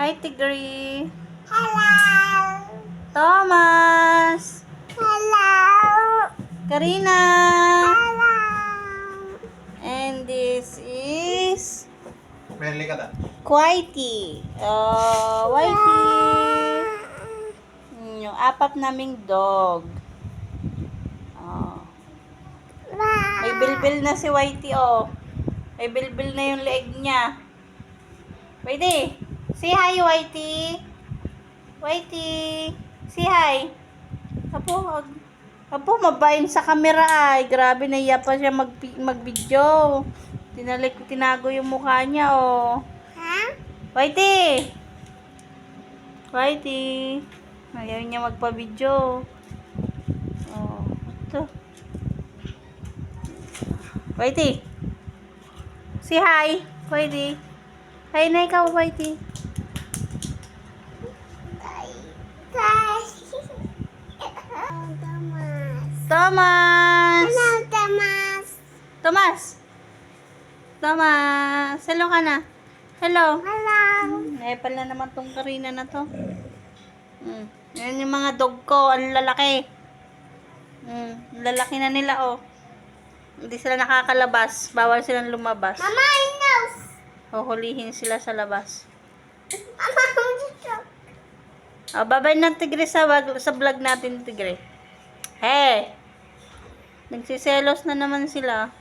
Hi, Tigri. Hello. Thomas. Hello. Karina. Hello. And this is Friendly ka ta? Whitey. Whitey. Yung apat naming dog. Oh. May bilbil na si Whitey, oh. May bilbil na yung leeg niya. Whitey. Say hi, Whitey. Whitey. Say hi. Apo, mabayin sa camera ay. Grabe, naiya pa siya mag-video. Tinago yung mukha niya, oh. Huh? Whitey. Whitey. Ayaw niya magpa-video. Oh, ito. Whitey. Say hi. Whitey. Hi na ikaw, Whitey. Thomas. Hello, Thomas. Thomas. Thomas. Hello ka na. Hello. Hello. Nepal na naman tong Karina na to. Yan yung mga dog ko. Ang lalaki. Lalaki na nila, oh. Hindi sila nakakalabas. Bawal silang lumabas. Mama, I know. Huhulihin sila sa labas. Mama, dito. Babay na Tigre sa vlog natin, Tigre. Hey! Nagsiselos na naman sila.